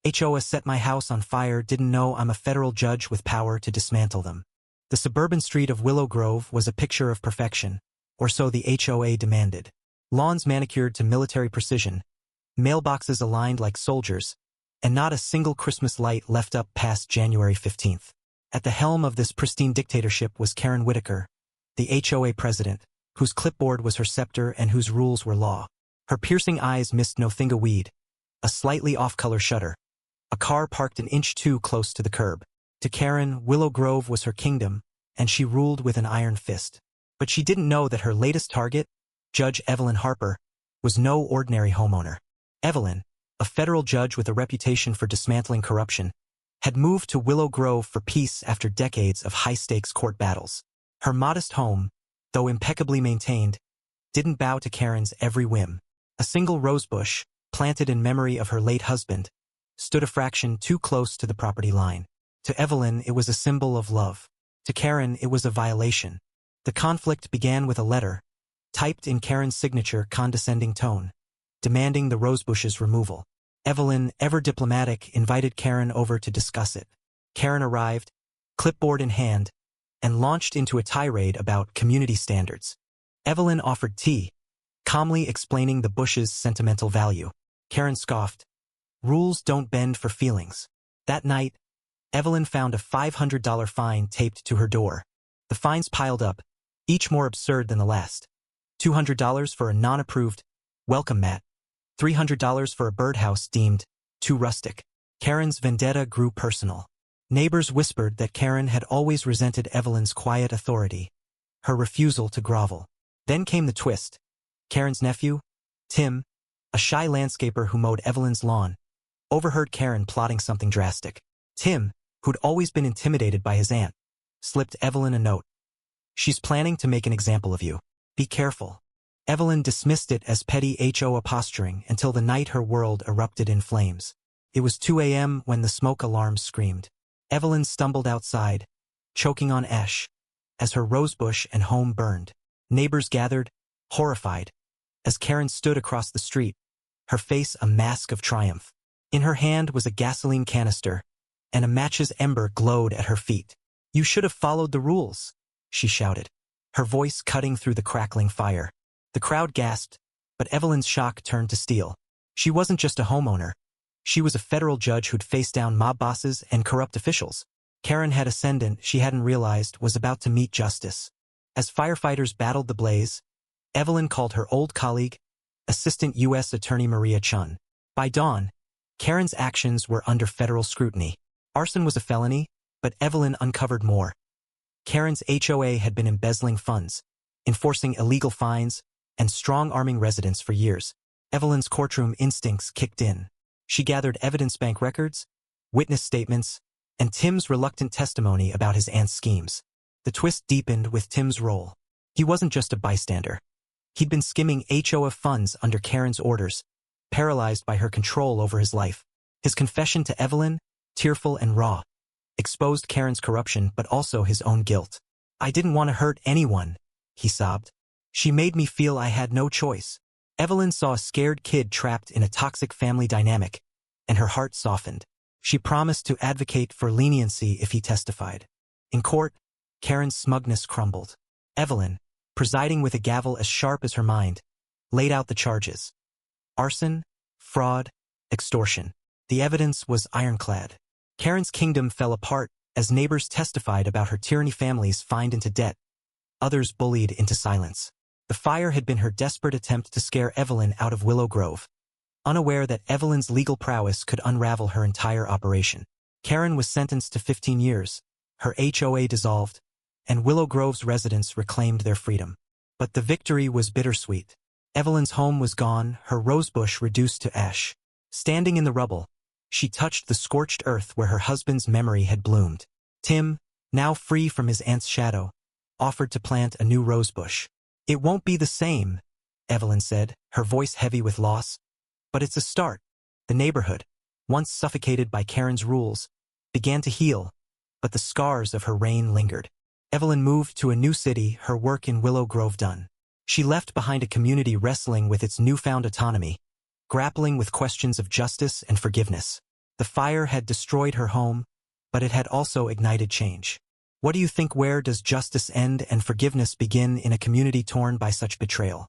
HOA set my house on fire, didn't know I'm a federal judge with power to dismantle them. The suburban street of Willow Grove was a picture of perfection, or so the HOA demanded. Lawns manicured to military precision, mailboxes aligned like soldiers, and not a single Christmas light left up past January 15th. At the helm of this pristine dictatorship was Karen Whitaker, the HOA president, whose clipboard was her scepter and whose rules were law. Her piercing eyes missed no thing a weed, a slightly off-color shutter, a car parked an inch too close to the curb. To Karen, Willow Grove was her kingdom, and she ruled with an iron fist. But she didn't know that her latest target, Judge Evelyn Harper, was no ordinary homeowner. Evelyn, a federal judge with a reputation for dismantling corruption, had moved to Willow Grove for peace after decades of high-stakes court battles. Her modest home, though impeccably maintained, didn't bow to Karen's every whim. A single rosebush, planted in memory of her late husband, stood a fraction too close to the property line. To Evelyn, it was a symbol of love. To Karen, it was a violation. The conflict began with a letter, typed in Karen's signature condescending tone, demanding the rosebush's removal. Evelyn, ever diplomatic, invited Karen over to discuss it. Karen arrived, clipboard in hand, and launched into a tirade about community standards. Evelyn offered tea, calmly explaining the bush's sentimental value. Karen scoffed. Rules don't bend for feelings. That night, Evelyn found a $500 fine taped to her door. The fines piled up, each more absurd than the last. $200 for a non-approved welcome mat. $300 for a birdhouse deemed too rustic. Karen's vendetta grew personal. Neighbors whispered that Karen had always resented Evelyn's quiet authority, her refusal to grovel. Then came the twist. Karen's nephew, Tim, a shy landscaper who mowed Evelyn's lawn, overheard Karen plotting something drastic. Tim, who'd always been intimidated by his aunt, slipped Evelyn a note. She's planning to make an example of you. Be careful. Evelyn dismissed it as petty HOA posturing until the night her world erupted in flames. It was 2 a.m. when the smoke alarm screamed. Evelyn stumbled outside, choking on ash, as her rosebush and home burned. Neighbors gathered, horrified, as Karen stood across the street, her face a mask of triumph. In her hand was a gasoline canister, and a match's ember glowed at her feet. You should have followed the rules, she shouted, her voice cutting through the crackling fire. The crowd gasped, but Evelyn's shock turned to steel. She wasn't just a homeowner. She was a federal judge who'd faced down mob bosses and corrupt officials. Karen had ascendant she hadn't realized was about to meet justice. As firefighters battled the blaze, Evelyn called her old colleague, Assistant U.S. Attorney Maria Chun. By dawn, Karen's actions were under federal scrutiny. Arson was a felony, but Evelyn uncovered more. Karen's HOA had been embezzling funds, enforcing illegal fines, and strong-arming residents for years. Evelyn's courtroom instincts kicked in. She gathered evidence bank records, witness statements, and Tim's reluctant testimony about his aunt's schemes. The twist deepened with Tim's role. He wasn't just a bystander. He'd been skimming HOA funds under Karen's orders, paralyzed by her control over his life. His confession to Evelyn, tearful and raw, exposed Karen's corruption but also his own guilt. I didn't want to hurt anyone, he sobbed. She made me feel I had no choice. Evelyn saw a scared kid trapped in a toxic family dynamic, and her heart softened. She promised to advocate for leniency if he testified. In court, Karen's smugness crumbled. Evelyn, presiding with a gavel as sharp as her mind, laid out the charges. Arson, fraud, extortion. The evidence was ironclad. Karen's kingdom fell apart as neighbors testified about her tyranny, families fined into debt, others bullied into silence. The fire had been her desperate attempt to scare Evelyn out of Willow Grove, unaware that Evelyn's legal prowess could unravel her entire operation. Karen was sentenced to 15 years, her HOA dissolved, and Willow Grove's residents reclaimed their freedom. But the victory was bittersweet. Evelyn's home was gone, her rosebush reduced to ash. Standing in the rubble, she touched the scorched earth where her husband's memory had bloomed. Tim, now free from his aunt's shadow, offered to plant a new rosebush. It won't be the same, Evelyn said, her voice heavy with loss. But it's a start. The neighborhood, once suffocated by Karen's rules, began to heal, but the scars of her reign lingered. Evelyn moved to a new city, her work in Willow Grove done. She left behind a community wrestling with its newfound autonomy, grappling with questions of justice and forgiveness. The fire had destroyed her home, but it had also ignited change. What do you think? Where does justice end and forgiveness begin in a community torn by such betrayal?